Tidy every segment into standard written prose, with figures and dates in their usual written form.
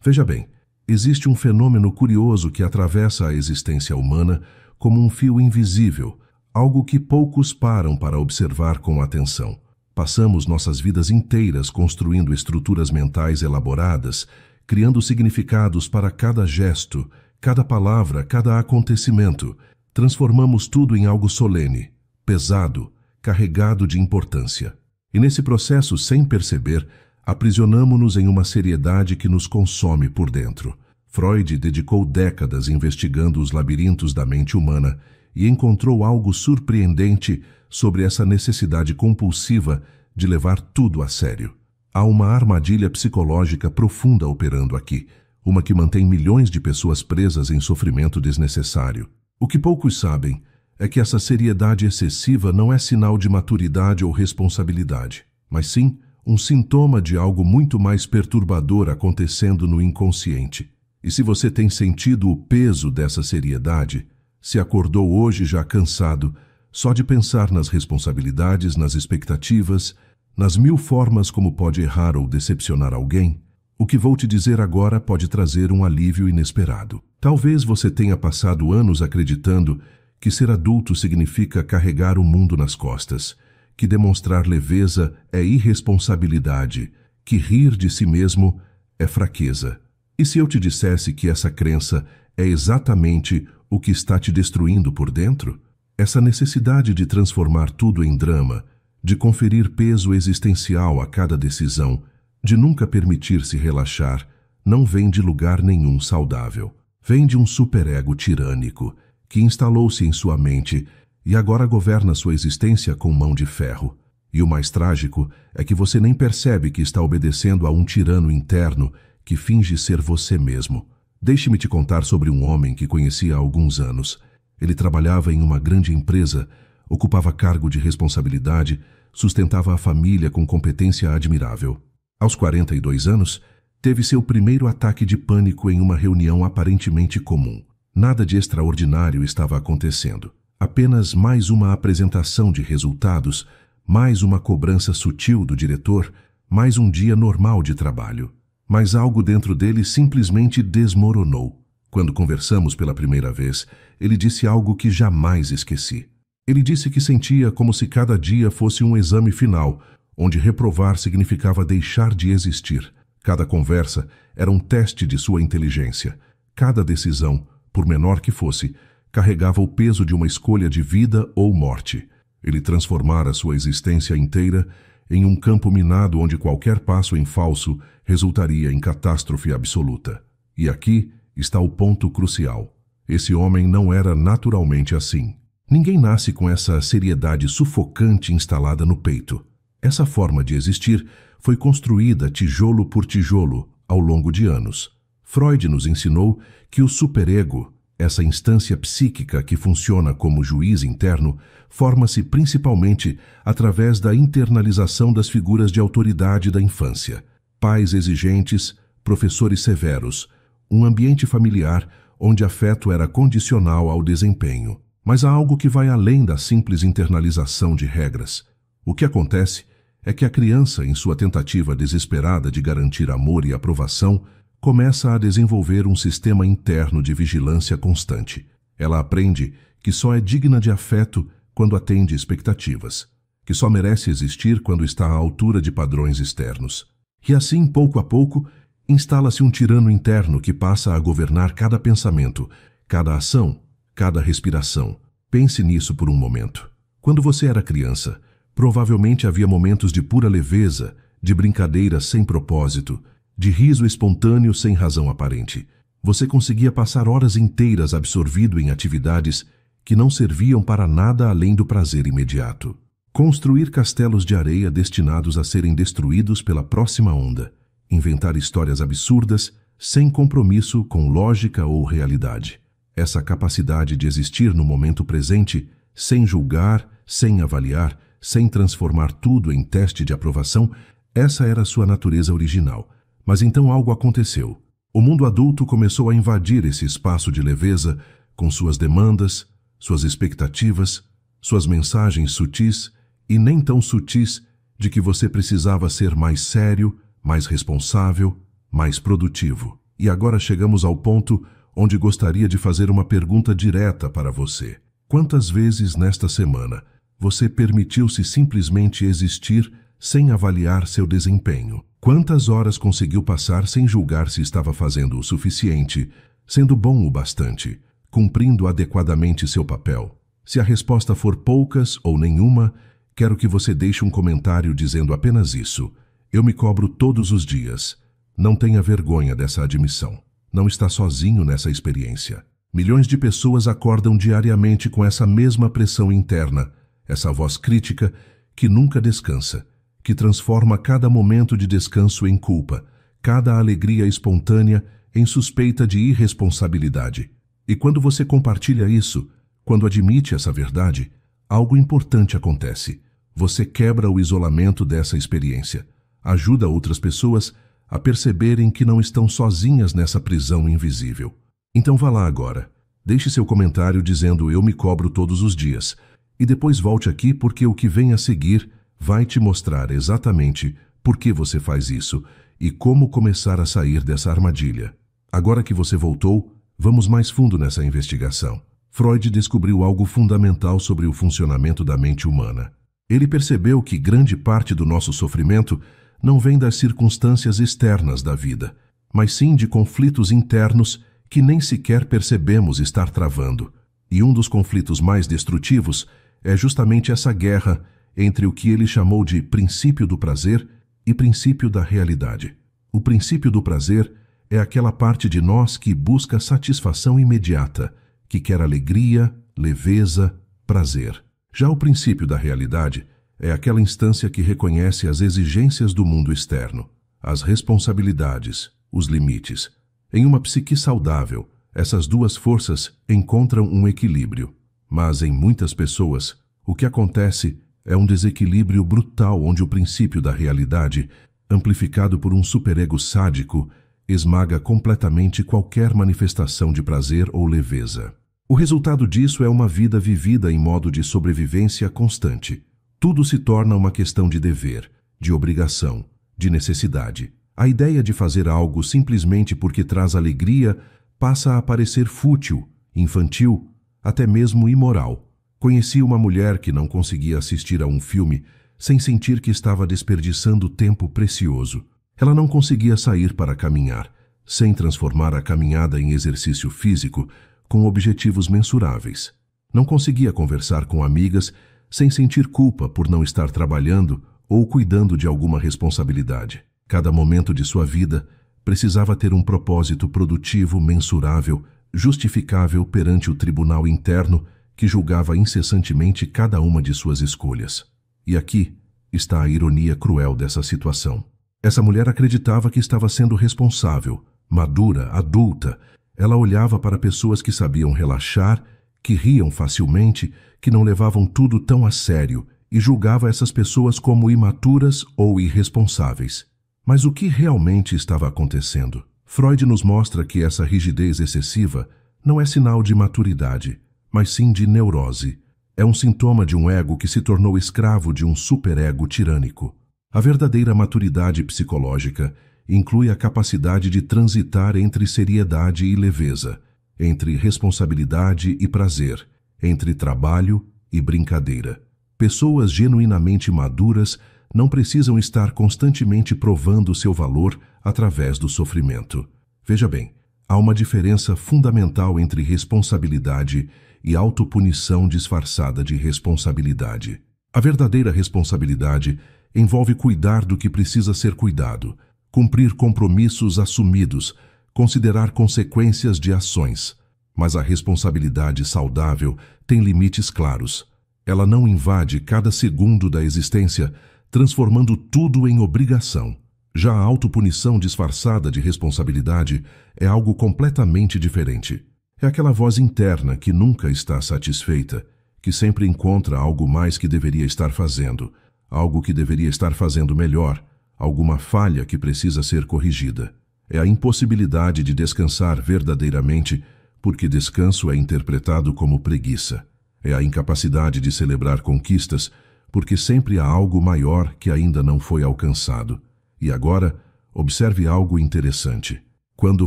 Veja bem, existe um fenômeno curioso que atravessa a existência humana como um fio invisível, algo que poucos param para observar com atenção. Passamos nossas vidas inteiras construindo estruturas mentais elaboradas, criando significados para cada gesto, cada palavra, cada acontecimento. Transformamos tudo em algo solene, pesado, carregado de importância. E nesse processo, sem perceber, aprisionamo-nos em uma seriedade que nos consome por dentro. Freud dedicou décadas investigando os labirintos da mente humana e encontrou algo surpreendente sobre essa necessidade compulsiva de levar tudo a sério. Há uma armadilha psicológica profunda operando aqui, uma que mantém milhões de pessoas presas em sofrimento desnecessário. O que poucos sabem é que essa seriedade excessiva não é sinal de maturidade ou responsabilidade, mas sim um sintoma de algo muito mais perturbador acontecendo no inconsciente. E se você tem sentido o peso dessa seriedade, se acordou hoje já cansado, só de pensar nas responsabilidades, nas expectativas, nas mil formas como pode errar ou decepcionar alguém, o que vou te dizer agora pode trazer um alívio inesperado. Talvez você tenha passado anos acreditando que ser adulto significa carregar o mundo nas costas, que demonstrar leveza é irresponsabilidade, que rir de si mesmo é fraqueza. E se eu te dissesse que essa crença é exatamente o que está te destruindo por dentro? Essa necessidade de transformar tudo em drama, de conferir peso existencial a cada decisão, de nunca permitir-se relaxar, não vem de lugar nenhum saudável. Vem de um superego tirânico, que instalou-se em sua mente e agora governa sua existência com mão de ferro. E o mais trágico é que você nem percebe que está obedecendo a um tirano interno que finge ser você mesmo. Deixe-me te contar sobre um homem que conheci há alguns anos. Ele trabalhava em uma grande empresa, ocupava cargo de responsabilidade, sustentava a família com competência admirável. Aos 42 anos, teve seu primeiro ataque de pânico em uma reunião aparentemente comum. Nada de extraordinário estava acontecendo. Apenas mais uma apresentação de resultados, mais uma cobrança sutil do diretor, mais um dia normal de trabalho. Mas algo dentro dele simplesmente desmoronou. Quando conversamos pela primeira vez, ele disse algo que jamais esqueci. Ele disse que sentia como se cada dia fosse um exame final, onde reprovar significava deixar de existir. Cada conversa era um teste de sua inteligência. Cada decisão, por menor que fosse, carregava o peso de uma escolha de vida ou morte. Ele transformara sua existência inteira em um campo minado onde qualquer passo em falso resultaria em catástrofe absoluta. E aqui está o ponto crucial. Esse homem não era naturalmente assim. Ninguém nasce com essa seriedade sufocante instalada no peito. Essa forma de existir foi construída tijolo por tijolo ao longo de anos. Freud nos ensinou que o superego, essa instância psíquica que funciona como juiz interno, forma-se principalmente através da internalização das figuras de autoridade da infância. Pais exigentes, professores severos, um ambiente familiar onde afeto era condicional ao desempenho. Mas há algo que vai além da simples internalização de regras. O que acontece é que a criança, em sua tentativa desesperada de garantir amor e aprovação, começa a desenvolver um sistema interno de vigilância constante. Ela aprende que só é digna de afeto quando atende expectativas, que só merece existir quando está à altura de padrões externos. E assim, pouco a pouco, instala-se um tirano interno que passa a governar cada pensamento, cada ação, cada respiração. Pense nisso por um momento. Quando você era criança, provavelmente havia momentos de pura leveza, de brincadeira sem propósito, de riso espontâneo sem razão aparente. Você conseguia passar horas inteiras absorvido em atividades que não serviam para nada além do prazer imediato. Construir castelos de areia destinados a serem destruídos pela próxima onda. Inventar histórias absurdas, sem compromisso com lógica ou realidade. Essa capacidade de existir no momento presente, sem julgar, sem avaliar, sem transformar tudo em teste de aprovação, essa era sua natureza original. Mas então algo aconteceu. O mundo adulto começou a invadir esse espaço de leveza com suas demandas, suas expectativas, suas mensagens sutis e nem tão sutis de que você precisava ser mais sério, mais responsável, mais produtivo. E agora chegamos ao ponto onde gostaria de fazer uma pergunta direta para você. Quantas vezes nesta semana você permitiu-se simplesmente existir sem avaliar seu desempenho? Quantas horas conseguiu passar sem julgar se estava fazendo o suficiente, sendo bom o bastante, cumprindo adequadamente seu papel? Se a resposta for poucas ou nenhuma, quero que você deixe um comentário dizendo apenas isso. Eu me cobro todos os dias. Não tenha vergonha dessa admissão. Não está sozinho nessa experiência. Milhões de pessoas acordam diariamente com essa mesma pressão interna, essa voz crítica que nunca descansa, que transforma cada momento de descanso em culpa, cada alegria espontânea em suspeita de irresponsabilidade. E quando você compartilha isso, quando admite essa verdade, algo importante acontece. Você quebra o isolamento dessa experiência, ajuda outras pessoas a perceberem que não estão sozinhas nessa prisão invisível. Então vá lá agora, deixe seu comentário dizendo eu me cobro todos os dias, e depois volte aqui porque o que vem a seguir vai te mostrar exatamente por que você faz isso e como começar a sair dessa armadilha. Agora que você voltou, vamos mais fundo nessa investigação. Freud descobriu algo fundamental sobre o funcionamento da mente humana. Ele percebeu que grande parte do nosso sofrimento não vem das circunstâncias externas da vida, mas sim de conflitos internos que nem sequer percebemos estar travando. E um dos conflitos mais destrutivos é justamente essa guerra entre o que ele chamou de princípio do prazer e princípio da realidade. O princípio do prazer é aquela parte de nós que busca satisfação imediata, que quer alegria, leveza, prazer. Já o princípio da realidade é aquela instância que reconhece as exigências do mundo externo, as responsabilidades, os limites. Em uma psique saudável, essas duas forças encontram um equilíbrio. Mas em muitas pessoas, o que acontece é um desequilíbrio brutal onde o princípio da realidade, amplificado por um superego sádico, esmaga completamente qualquer manifestação de prazer ou leveza. O resultado disso é uma vida vivida em modo de sobrevivência constante. Tudo se torna uma questão de dever, de obrigação, de necessidade. A ideia de fazer algo simplesmente porque traz alegria passa a parecer fútil, infantil, até mesmo imoral. Conheci uma mulher que não conseguia assistir a um filme sem sentir que estava desperdiçando tempo precioso. Ela não conseguia sair para caminhar, sem transformar a caminhada em exercício físico com objetivos mensuráveis. Não conseguia conversar com amigas sem sentir culpa por não estar trabalhando ou cuidando de alguma responsabilidade. Cada momento de sua vida precisava ter um propósito produtivo, mensurável, justificável perante o tribunal interno que julgava incessantemente cada uma de suas escolhas. E aqui está a ironia cruel dessa situação. Essa mulher acreditava que estava sendo responsável, madura, adulta. Ela olhava para pessoas que sabiam relaxar, que riam facilmente, que não levavam tudo tão a sério e julgava essas pessoas como imaturas ou irresponsáveis. Mas o que realmente estava acontecendo? Freud nos mostra que essa rigidez excessiva não é sinal de maturidade, mas sim de neurose. É um sintoma de um ego que se tornou escravo de um superego tirânico. A verdadeira maturidade psicológica inclui a capacidade de transitar entre seriedade e leveza, entre responsabilidade e prazer, entre trabalho e brincadeira. Pessoas genuinamente maduras não precisam estar constantemente provando seu valor através do sofrimento. Veja bem, há uma diferença fundamental entre responsabilidade e autopunição disfarçada de responsabilidade. A verdadeira responsabilidade envolve cuidar do que precisa ser cuidado, cumprir compromissos assumidos, considerar consequências de ações. Mas a responsabilidade saudável tem limites claros. Ela não invade cada segundo da existência, transformando tudo em obrigação. Já a autopunição disfarçada de responsabilidade é algo completamente diferente. É aquela voz interna que nunca está satisfeita, que sempre encontra algo mais que deveria estar fazendo, algo que deveria estar fazendo melhor, alguma falha que precisa ser corrigida. É a impossibilidade de descansar verdadeiramente, porque descanso é interpretado como preguiça. É a incapacidade de celebrar conquistas, porque sempre há algo maior que ainda não foi alcançado. E agora, observe algo interessante. Quando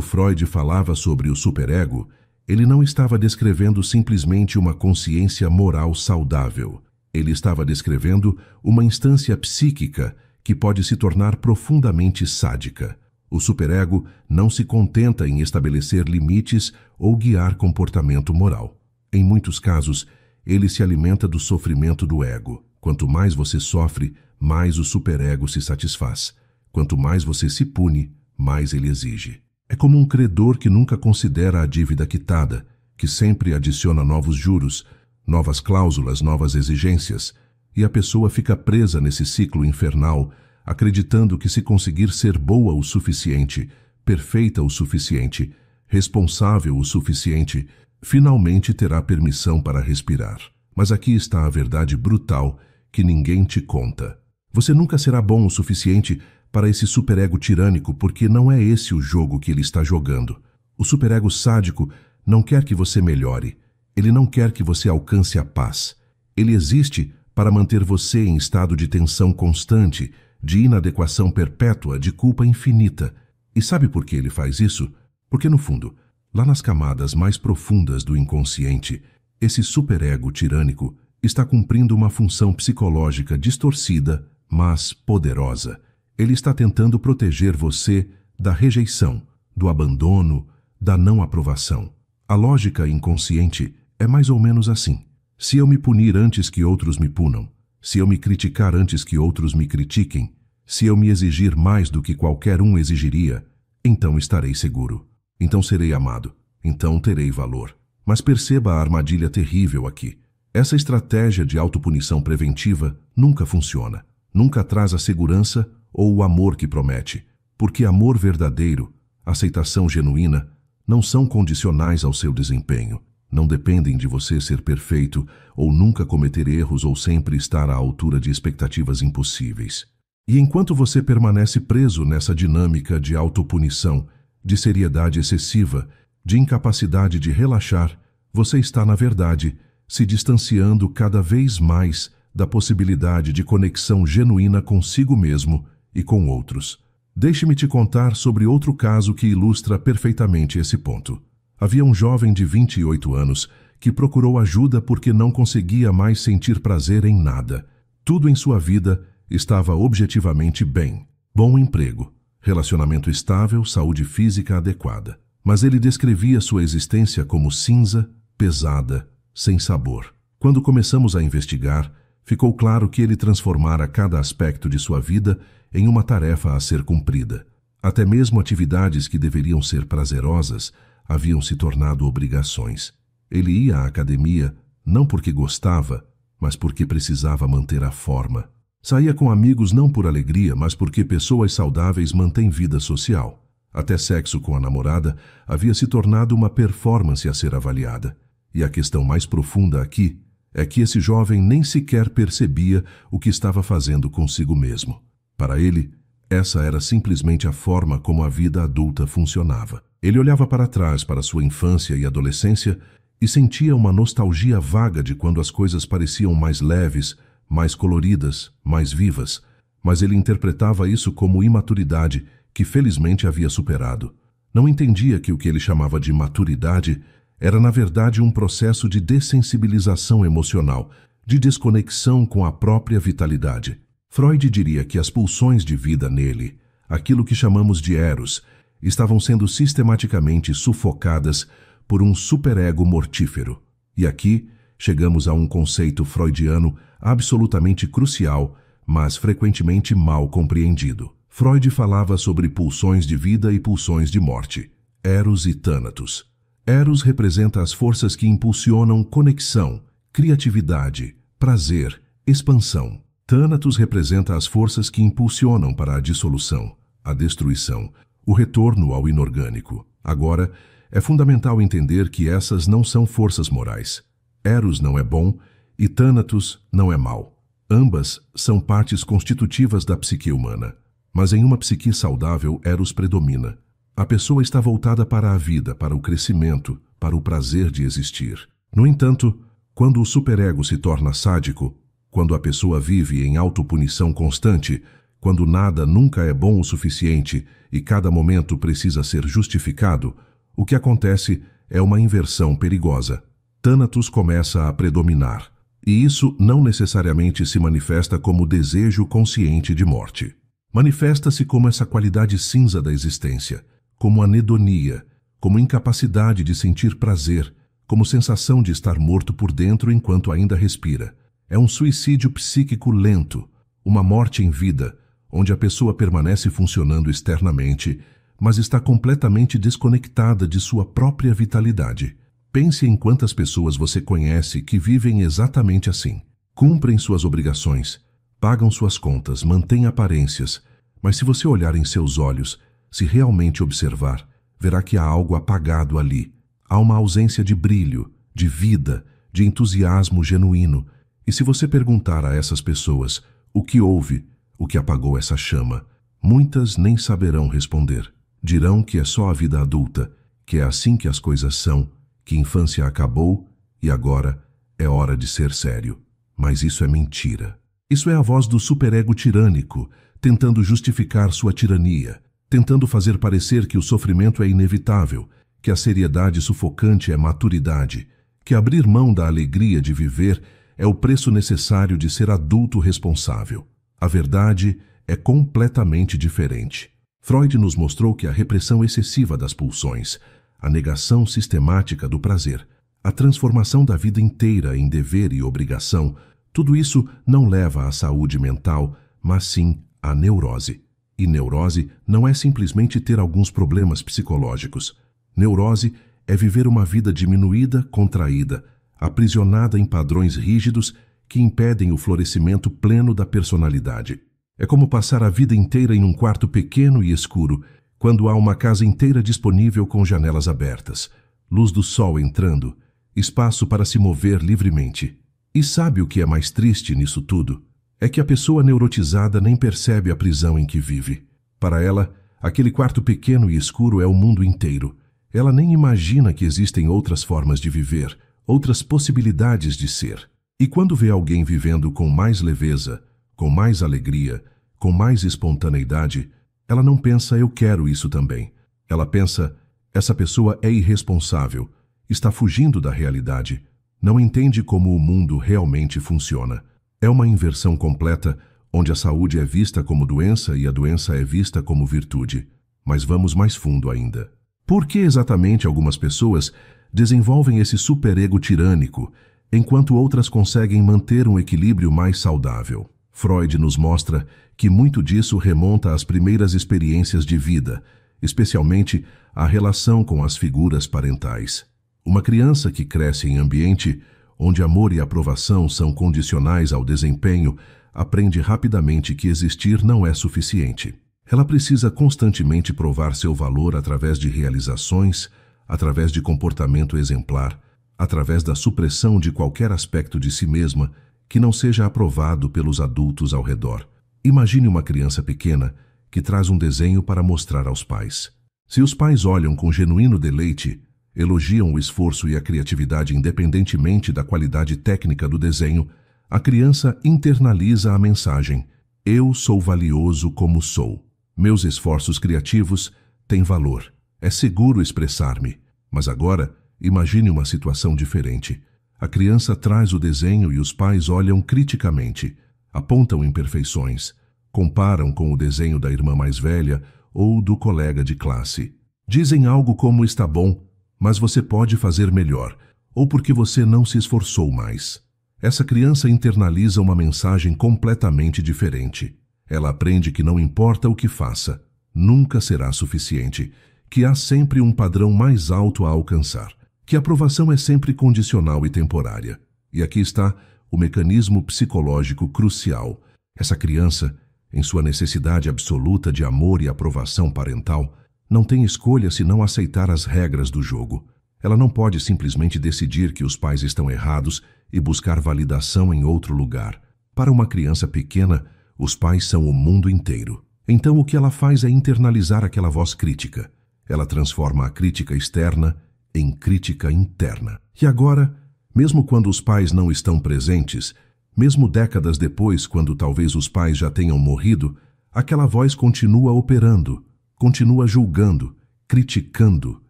Freud falava sobre o superego, ele não estava descrevendo simplesmente uma consciência moral saudável. Ele estava descrevendo uma instância psíquica que pode se tornar profundamente sádica. O superego não se contenta em estabelecer limites ou guiar comportamento moral. Em muitos casos, ele se alimenta do sofrimento do ego. Quanto mais você sofre, mais o superego se satisfaz. Quanto mais você se pune, mais ele exige. É como um credor que nunca considera a dívida quitada, que sempre adiciona novos juros, novas cláusulas, novas exigências, e a pessoa fica presa nesse ciclo infernal, acreditando que se conseguir ser boa o suficiente, perfeita o suficiente, responsável o suficiente, finalmente terá permissão para respirar. Mas aqui está a verdade brutal que ninguém te conta. Você nunca será bom o suficiente para esse superego tirânico, porque não é esse o jogo que ele está jogando. O superego sádico não quer que você melhore. Ele não quer que você alcance a paz. Ele existe para manter você em estado de tensão constante, de inadequação perpétua, de culpa infinita. E sabe por que ele faz isso? Porque, no fundo, lá nas camadas mais profundas do inconsciente, esse superego tirânico está cumprindo uma função psicológica distorcida, mas poderosa. Ele está tentando proteger você da rejeição, do abandono, da não aprovação. A lógica inconsciente é mais ou menos assim. Se eu me punir antes que outros me punam, se eu me criticar antes que outros me critiquem, se eu me exigir mais do que qualquer um exigiria, então estarei seguro. Então serei amado. Então terei valor. Mas perceba a armadilha terrível aqui. Essa estratégia de autopunição preventiva nunca funciona. Nunca traz a segurança ou o amor que promete, porque amor verdadeiro, aceitação genuína, não são condicionais ao seu desempenho, não dependem de você ser perfeito ou nunca cometer erros ou sempre estar à altura de expectativas impossíveis. E enquanto você permanece preso nessa dinâmica de autopunição, de seriedade excessiva, de incapacidade de relaxar, você está, na verdade, se distanciando cada vez mais da possibilidade de conexão genuína consigo mesmo e com outros. Deixe-me te contar sobre outro caso que ilustra perfeitamente esse ponto. Havia um jovem de 28 anos que procurou ajuda porque não conseguia mais sentir prazer em nada. Tudo em sua vida estava objetivamente bem. Bom emprego, relacionamento estável, saúde física adequada. Mas ele descrevia sua existência como cinza, pesada, sem sabor. Quando começamos a investigar, ficou claro que ele transformara cada aspecto de sua vida em uma tarefa a ser cumprida. Até mesmo atividades que deveriam ser prazerosas haviam se tornado obrigações. Ele ia à academia não porque gostava, mas porque precisava manter a forma. Saía com amigos não por alegria, mas porque pessoas saudáveis mantêm vida social. Até sexo com a namorada havia se tornado uma performance a ser avaliada. E a questão mais profunda aqui é que esse jovem nem sequer percebia o que estava fazendo consigo mesmo. Para ele, essa era simplesmente a forma como a vida adulta funcionava. Ele olhava para trás, para sua infância e adolescência, e sentia uma nostalgia vaga de quando as coisas pareciam mais leves, mais coloridas, mais vivas. Mas ele interpretava isso como imaturidade, que felizmente havia superado. Não entendia que o que ele chamava de maturidade era, na verdade, um processo de dessensibilização emocional, de desconexão com a própria vitalidade. Freud diria que as pulsões de vida nele, aquilo que chamamos de eros, estavam sendo sistematicamente sufocadas por um superego mortífero. E aqui chegamos a um conceito freudiano absolutamente crucial, mas frequentemente mal compreendido. Freud falava sobre pulsões de vida e pulsões de morte, eros e thanatos. Eros representa as forças que impulsionam conexão, criatividade, prazer, expansão. Thanatos representa as forças que impulsionam para a dissolução, a destruição, o retorno ao inorgânico. Agora, é fundamental entender que essas não são forças morais. Eros não é bom e Thanatos não é mau. Ambas são partes constitutivas da psique humana. Mas em uma psique saudável, Eros predomina. A pessoa está voltada para a vida, para o crescimento, para o prazer de existir. No entanto, quando o superego se torna sádico, quando a pessoa vive em autopunição constante, quando nada nunca é bom o suficiente e cada momento precisa ser justificado, o que acontece é uma inversão perigosa. Thanatos começa a predominar, e isso não necessariamente se manifesta como desejo consciente de morte. Manifesta-se como essa qualidade cinza da existência, como anedonia, como incapacidade de sentir prazer, como sensação de estar morto por dentro enquanto ainda respira. É um suicídio psíquico lento, uma morte em vida, onde a pessoa permanece funcionando externamente, mas está completamente desconectada de sua própria vitalidade. Pense em quantas pessoas você conhece que vivem exatamente assim. Cumprem suas obrigações, pagam suas contas, mantêm aparências, mas se você olhar em seus olhos, se realmente observar, verá que há algo apagado ali. Há uma ausência de brilho, de vida, de entusiasmo genuíno. E se você perguntar a essas pessoas o que houve, o que apagou essa chama, muitas nem saberão responder. Dirão que é só a vida adulta, que é assim que as coisas são, que a infância acabou e agora é hora de ser sério. Mas isso é mentira. Isso é a voz do superego tirânico, tentando justificar sua tirania, tentando fazer parecer que o sofrimento é inevitável, que a seriedade sufocante é maturidade, que abrir mão da alegria de viver é o preço necessário de ser adulto responsável. A verdade é completamente diferente. Freud nos mostrou que a repressão excessiva das pulsões, a negação sistemática do prazer, a transformação da vida inteira em dever e obrigação, tudo isso não leva à saúde mental, mas sim à neurose. E neurose não é simplesmente ter alguns problemas psicológicos. Neurose é viver uma vida diminuída, contraída, aprisionada em padrões rígidos que impedem o florescimento pleno da personalidade. É como passar a vida inteira em um quarto pequeno e escuro, quando há uma casa inteira disponível com janelas abertas, luz do sol entrando, espaço para se mover livremente. E sabe o que é mais triste nisso tudo? É que a pessoa neurotizada nem percebe a prisão em que vive. Para ela, aquele quarto pequeno e escuro é o mundo inteiro. Ela nem imagina que existem outras formas de viver, outras possibilidades de ser. E quando vê alguém vivendo com mais leveza, com mais alegria, com mais espontaneidade, ela não pensa, eu quero isso também. Ela pensa, essa pessoa é irresponsável, está fugindo da realidade, não entende como o mundo realmente funciona. É uma inversão completa, onde a saúde é vista como doença e a doença é vista como virtude. Mas vamos mais fundo ainda. Por que exatamente algumas pessoas desenvolvem esse superego tirânico, enquanto outras conseguem manter um equilíbrio mais saudável? Freud nos mostra que muito disso remonta às primeiras experiências de vida, especialmente a relação com as figuras parentais. Uma criança que cresce em ambiente onde amor e aprovação são condicionais ao desempenho, aprende rapidamente que existir não é suficiente. Ela precisa constantemente provar seu valor através de realizações, através de comportamento exemplar, através da supressão de qualquer aspecto de si mesma que não seja aprovado pelos adultos ao redor. Imagine uma criança pequena que traz um desenho para mostrar aos pais. Se os pais olham com genuíno deleite, elogiam o esforço e a criatividade independentemente da qualidade técnica do desenho, a criança internaliza a mensagem: eu sou valioso como sou. Meus esforços criativos têm valor. É seguro expressar-me. Mas agora, imagine uma situação diferente. A criança traz o desenho e os pais olham criticamente, apontam imperfeições, comparam com o desenho da irmã mais velha ou do colega de classe. Dizem algo como está bom, mas você pode fazer melhor, ou porque você não se esforçou mais. Essa criança internaliza uma mensagem completamente diferente. Ela aprende que não importa o que faça, nunca será suficiente, que há sempre um padrão mais alto a alcançar, que a aprovação é sempre condicional e temporária. E aqui está o mecanismo psicológico crucial. Essa criança, em sua necessidade absoluta de amor e aprovação parental, não tem escolha senão aceitar as regras do jogo. Ela não pode simplesmente decidir que os pais estão errados e buscar validação em outro lugar. Para uma criança pequena, os pais são o mundo inteiro. Então o que ela faz é internalizar aquela voz crítica. Ela transforma a crítica externa em crítica interna. E agora, mesmo quando os pais não estão presentes, mesmo décadas depois, quando talvez os pais já tenham morrido, aquela voz continua operando, continua julgando, criticando,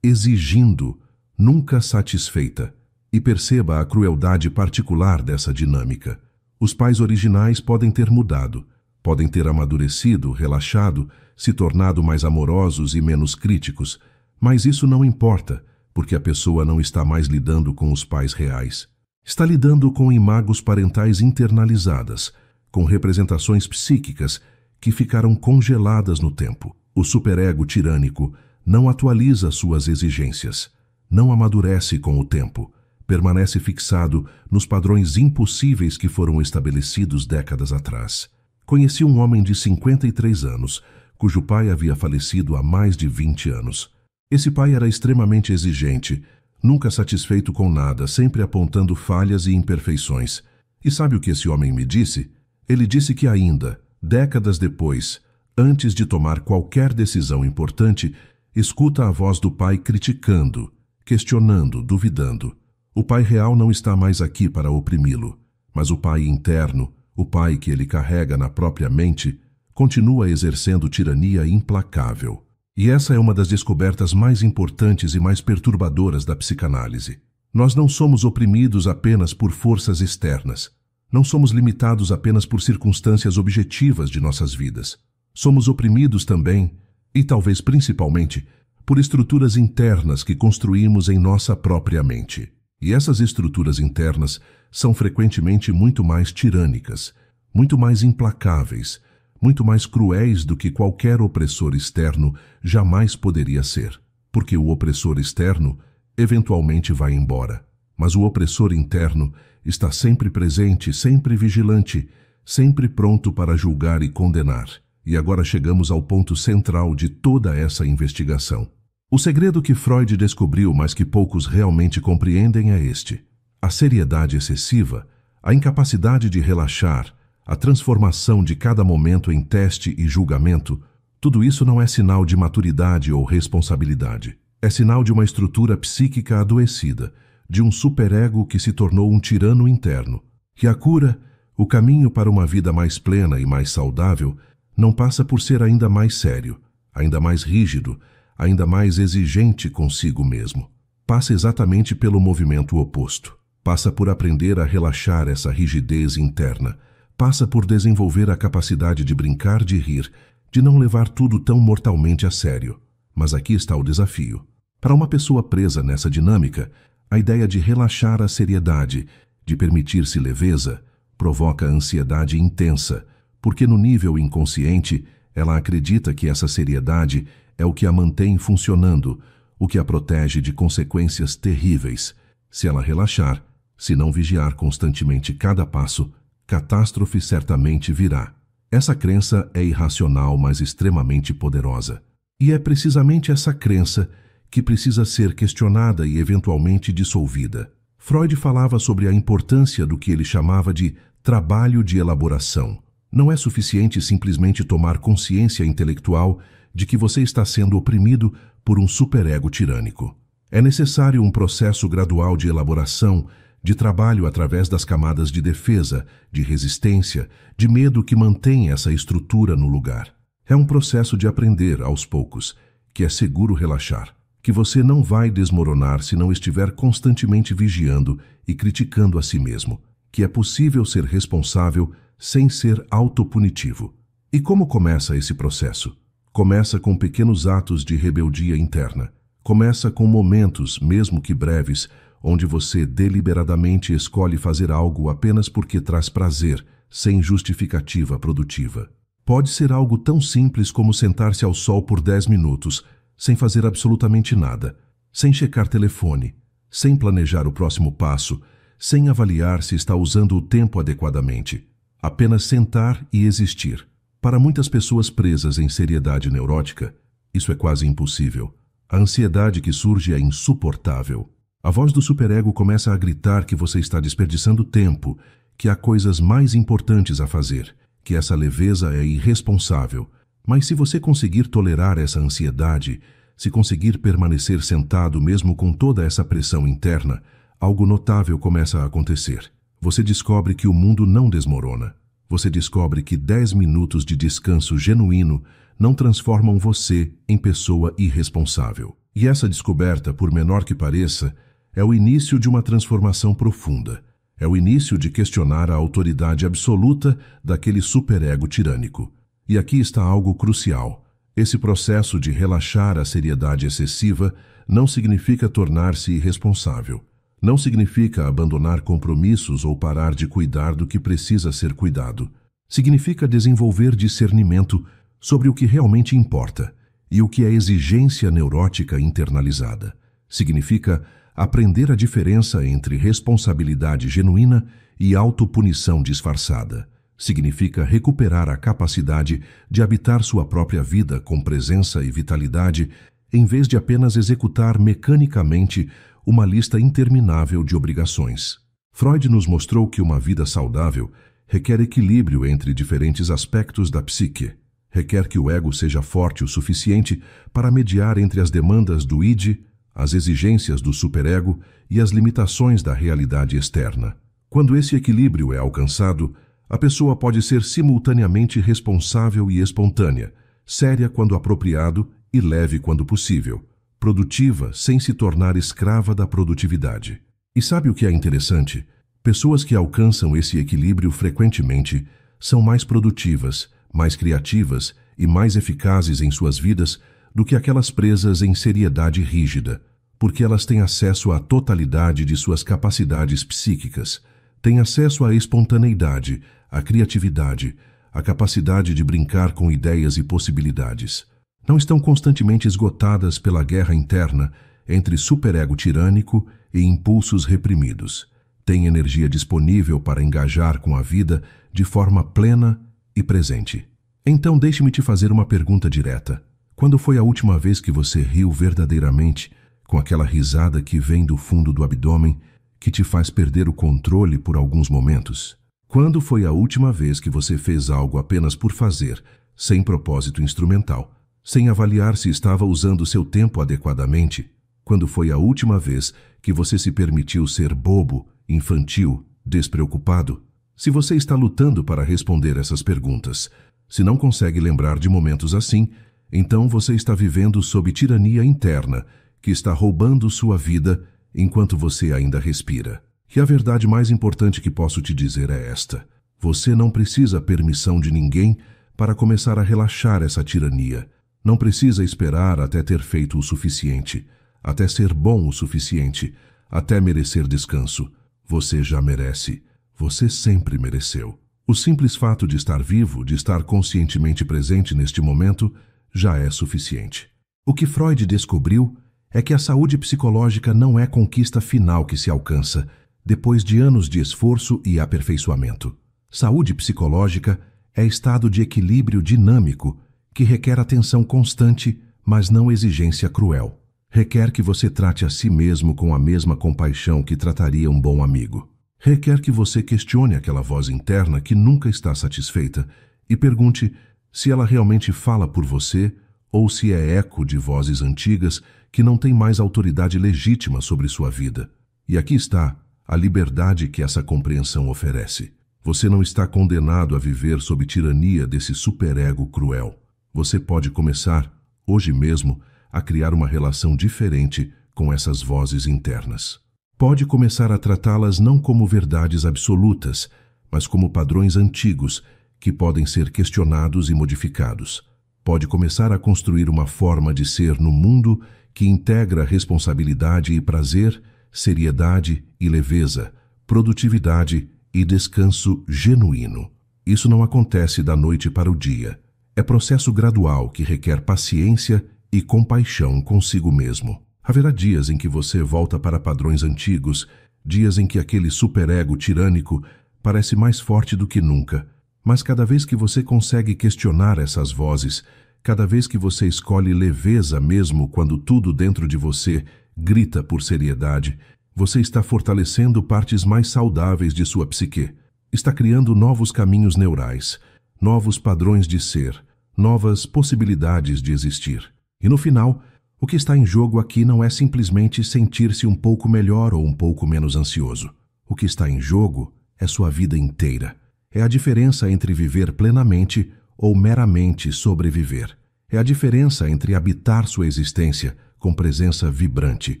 exigindo, nunca satisfeita. E perceba a crueldade particular dessa dinâmica. Os pais originais podem ter mudado, podem ter amadurecido, relaxado, se tornado mais amorosos e menos críticos, mas isso não importa, porque a pessoa não está mais lidando com os pais reais. Está lidando com imagos parentais internalizadas, com representações psíquicas que ficaram congeladas no tempo. O superego tirânico não atualiza suas exigências, não amadurece com o tempo, permanece fixado nos padrões impossíveis que foram estabelecidos décadas atrás. Conheci um homem de 53 anos, cujo pai havia falecido há mais de 20 anos. Esse pai era extremamente exigente, nunca satisfeito com nada, sempre apontando falhas e imperfeições. E sabe o que esse homem me disse? Ele disse que ainda, décadas depois, antes de tomar qualquer decisão importante, escuta a voz do pai criticando, questionando, duvidando. O pai real não está mais aqui para oprimi-lo, mas o pai interno, o pai que ele carrega na própria mente, continua exercendo tirania implacável. E essa é uma das descobertas mais importantes e mais perturbadoras da psicanálise. Nós não somos oprimidos apenas por forças externas. Não somos limitados apenas por circunstâncias objetivas de nossas vidas. Somos oprimidos também, e talvez principalmente, por estruturas internas que construímos em nossa própria mente. E essas estruturas internas são frequentemente muito mais tirânicas, muito mais implacáveis, muito mais cruéis do que qualquer opressor externo jamais poderia ser. Porque o opressor externo eventualmente vai embora. Mas o opressor interno está sempre presente, sempre vigilante, sempre pronto para julgar e condenar. E agora chegamos ao ponto central de toda essa investigação. O segredo que Freud descobriu, mas que poucos realmente compreendem, é este. A seriedade excessiva, a incapacidade de relaxar, a transformação de cada momento em teste e julgamento, tudo isso não é sinal de maturidade ou responsabilidade. É sinal de uma estrutura psíquica adoecida, de um superego que se tornou um tirano interno. E a cura, o caminho para uma vida mais plena e mais saudável, não passa por ser ainda mais sério, ainda mais rígido, ainda mais exigente consigo mesmo. Passa exatamente pelo movimento oposto. Passa por aprender a relaxar essa rigidez interna. Passa por desenvolver a capacidade de brincar, de rir, de não levar tudo tão mortalmente a sério. Mas aqui está o desafio. Para uma pessoa presa nessa dinâmica, a ideia de relaxar a seriedade, de permitir-se leveza, provoca ansiedade intensa, porque no nível inconsciente ela acredita que essa seriedade é o que a mantém funcionando, o que a protege de consequências terríveis. Se ela relaxar, se não vigiar constantemente cada passo, catástrofe certamente virá. Essa crença é irracional, mas extremamente poderosa. E é precisamente essa crença que precisa ser questionada e eventualmente dissolvida. Freud falava sobre a importância do que ele chamava de trabalho de elaboração. Não é suficiente simplesmente tomar consciência intelectual de que você está sendo oprimido por um superego tirânico. É necessário um processo gradual de elaboração, de trabalho através das camadas de defesa, de resistência, de medo que mantém essa estrutura no lugar. É um processo de aprender, aos poucos, que é seguro relaxar, que você não vai desmoronar se não estiver constantemente vigiando e criticando a si mesmo, que é possível ser responsável sem ser autopunitivo. E como começa esse processo? Começa com pequenos atos de rebeldia interna. Começa com momentos, mesmo que breves, onde você deliberadamente escolhe fazer algo apenas porque traz prazer, sem justificativa produtiva. Pode ser algo tão simples como sentar-se ao sol por 10 minutos, sem fazer absolutamente nada, sem checar telefone, sem planejar o próximo passo, sem avaliar se está usando o tempo adequadamente. Apenas sentar e existir. Para muitas pessoas presas em seriedade neurótica, isso é quase impossível. A ansiedade que surge é insuportável. A voz do superego começa a gritar que você está desperdiçando tempo, que há coisas mais importantes a fazer, que essa leveza é irresponsável. Mas se você conseguir tolerar essa ansiedade, se conseguir permanecer sentado mesmo com toda essa pressão interna, algo notável começa a acontecer. Você descobre que o mundo não desmorona. você descobre que 10 minutos de descanso genuíno não transformam você em pessoa irresponsável. E essa descoberta, por menor que pareça, é o início de uma transformação profunda. É o início de questionar a autoridade absoluta daquele superego tirânico. E aqui está algo crucial. Esse processo de relaxar a seriedade excessiva não significa tornar-se irresponsável. Não significa abandonar compromissos ou parar de cuidar do que precisa ser cuidado. Significa desenvolver discernimento sobre o que realmente importa e o que é exigência neurótica internalizada. Significa aprender a diferença entre responsabilidade genuína e autopunição disfarçada. Significa recuperar a capacidade de habitar sua própria vida com presença e vitalidade, em vez de apenas executar mecanicamente uma lista interminável de obrigações. Freud nos mostrou que uma vida saudável requer equilíbrio entre diferentes aspectos da psique. Requer que o ego seja forte o suficiente para mediar entre as demandas do id, as exigências do superego e as limitações da realidade externa. Quando esse equilíbrio é alcançado, a pessoa pode ser simultaneamente responsável e espontânea, séria quando apropriado e leve quando possível, produtiva sem se tornar escrava da produtividade. E sabe o que é interessante? Pessoas que alcançam esse equilíbrio frequentemente são mais produtivas, mais criativas e mais eficazes em suas vidas do que aquelas presas em seriedade rígida, porque elas têm acesso à totalidade de suas capacidades psíquicas, têm acesso à espontaneidade, à criatividade, à capacidade de brincar com ideias e possibilidades. Não estão constantemente esgotadas pela guerra interna entre superego tirânico e impulsos reprimidos. Têm energia disponível para engajar com a vida de forma plena e presente. Então deixe-me te fazer uma pergunta direta. Quando foi a última vez que você riu verdadeiramente, com aquela risada que vem do fundo do abdômen, que te faz perder o controle por alguns momentos? Quando foi a última vez que você fez algo apenas por fazer, sem propósito instrumental, sem avaliar se estava usando seu tempo adequadamente? Quando foi a última vez que você se permitiu ser bobo, infantil, despreocupado? Se você está lutando para responder essas perguntas, se não consegue lembrar de momentos assim, então você está vivendo sob tirania interna, que está roubando sua vida enquanto você ainda respira. E a verdade mais importante que posso te dizer é esta: você não precisa permissão de ninguém para começar a relaxar essa tirania. Não precisa esperar até ter feito o suficiente, até ser bom o suficiente, até merecer descanso. Você já merece. Você sempre mereceu. O simples fato de estar vivo, de estar conscientemente presente neste momento, já é suficiente. O que Freud descobriu é que a saúde psicológica não é conquista final que se alcança depois de anos de esforço e aperfeiçoamento. Saúde psicológica é estado de equilíbrio dinâmico que requer atenção constante, mas não exigência cruel. Requer que você trate a si mesmo com a mesma compaixão que trataria um bom amigo. Requer que você questione aquela voz interna que nunca está satisfeita e pergunte se ela realmente fala por você ou se é eco de vozes antigas que não têm mais autoridade legítima sobre sua vida. E aqui está a liberdade que essa compreensão oferece. Você não está condenado a viver sob tirania desse superego cruel. Você pode começar, hoje mesmo, a criar uma relação diferente com essas vozes internas. Pode começar a tratá-las não como verdades absolutas, mas como padrões antigos que podem ser questionados e modificados. Pode começar a construir uma forma de ser no mundo que integra responsabilidade e prazer, seriedade e leveza, produtividade e descanso genuíno. Isso não acontece da noite para o dia. É processo gradual que requer paciência e compaixão consigo mesmo. Haverá dias em que você volta para padrões antigos, dias em que aquele superego tirânico parece mais forte do que nunca. Mas cada vez que você consegue questionar essas vozes, cada vez que você escolhe leveza mesmo quando tudo dentro de você grita por seriedade, você está fortalecendo partes mais saudáveis de sua psique. Está criando novos caminhos neurais, novos padrões de ser, novas possibilidades de existir. E no final, o que está em jogo aqui não é simplesmente sentir-se um pouco melhor ou um pouco menos ansioso. O que está em jogo é sua vida inteira. É a diferença entre viver plenamente ou meramente sobreviver. É a diferença entre habitar sua existência com presença vibrante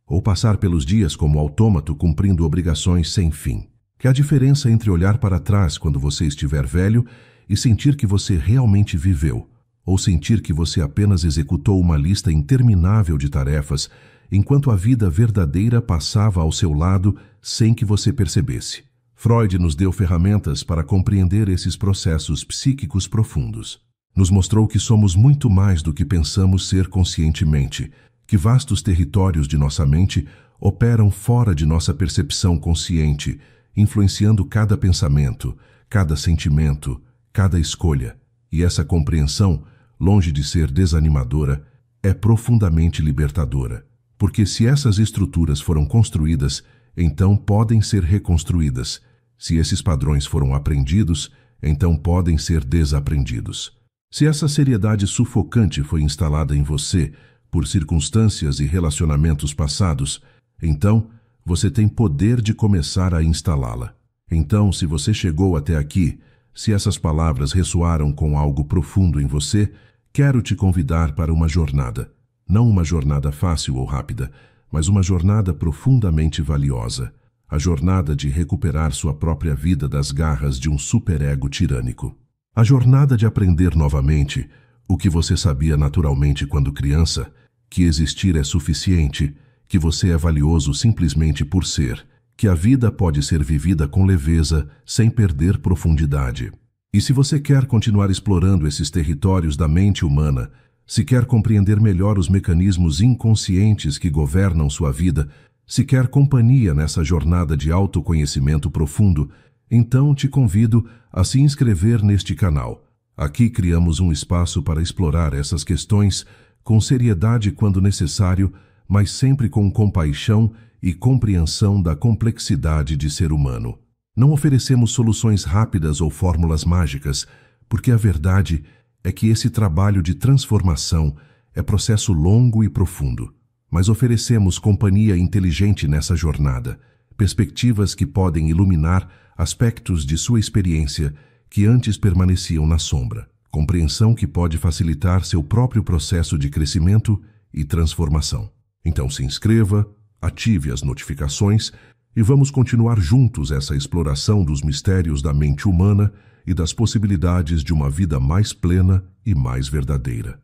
ou passar pelos dias como autômato cumprindo obrigações sem fim. É a diferença entre olhar para trás quando você estiver velho e sentir que você realmente viveu, ou sentir que você apenas executou uma lista interminável de tarefas enquanto a vida verdadeira passava ao seu lado sem que você percebesse. Freud nos deu ferramentas para compreender esses processos psíquicos profundos. Nos mostrou que somos muito mais do que pensamos ser conscientemente, que vastos territórios de nossa mente operam fora de nossa percepção consciente, influenciando cada pensamento, cada sentimento, cada escolha. E essa compreensão, longe de ser desanimadora, é profundamente libertadora. Porque se essas estruturas foram construídas, então podem ser reconstruídas. Se esses padrões foram aprendidos, então podem ser desaprendidos. Se essa seriedade sufocante foi instalada em você por circunstâncias e relacionamentos passados, então você tem poder de começar a instalá-la. Então, se você chegou até aqui, se essas palavras ressoaram com algo profundo em você, quero te convidar para uma jornada. Não uma jornada fácil ou rápida, mas uma jornada profundamente valiosa. A jornada de recuperar sua própria vida das garras de um superego tirânico. A jornada de aprender novamente o que você sabia naturalmente quando criança, que existir é suficiente, que você é valioso simplesmente por ser, que a vida pode ser vivida com leveza, sem perder profundidade. E se você quer continuar explorando esses territórios da mente humana, se quer compreender melhor os mecanismos inconscientes que governam sua vida, se quer companhia nessa jornada de autoconhecimento profundo, então te convido a se inscrever neste canal. Aqui criamos um espaço para explorar essas questões com seriedade quando necessário, mas sempre com compaixão e compreensão da complexidade de ser humano. Não oferecemos soluções rápidas ou fórmulas mágicas, porque a verdade é que esse trabalho de transformação é processo longo e profundo. Mas oferecemos companhia inteligente nessa jornada, perspectivas que podem iluminar aspectos de sua experiência que antes permaneciam na sombra, compreensão que pode facilitar seu próprio processo de crescimento e transformação. Então se inscreva, ative as notificações e vamos continuar juntos essa exploração dos mistérios da mente humana e das possibilidades de uma vida mais plena e mais verdadeira.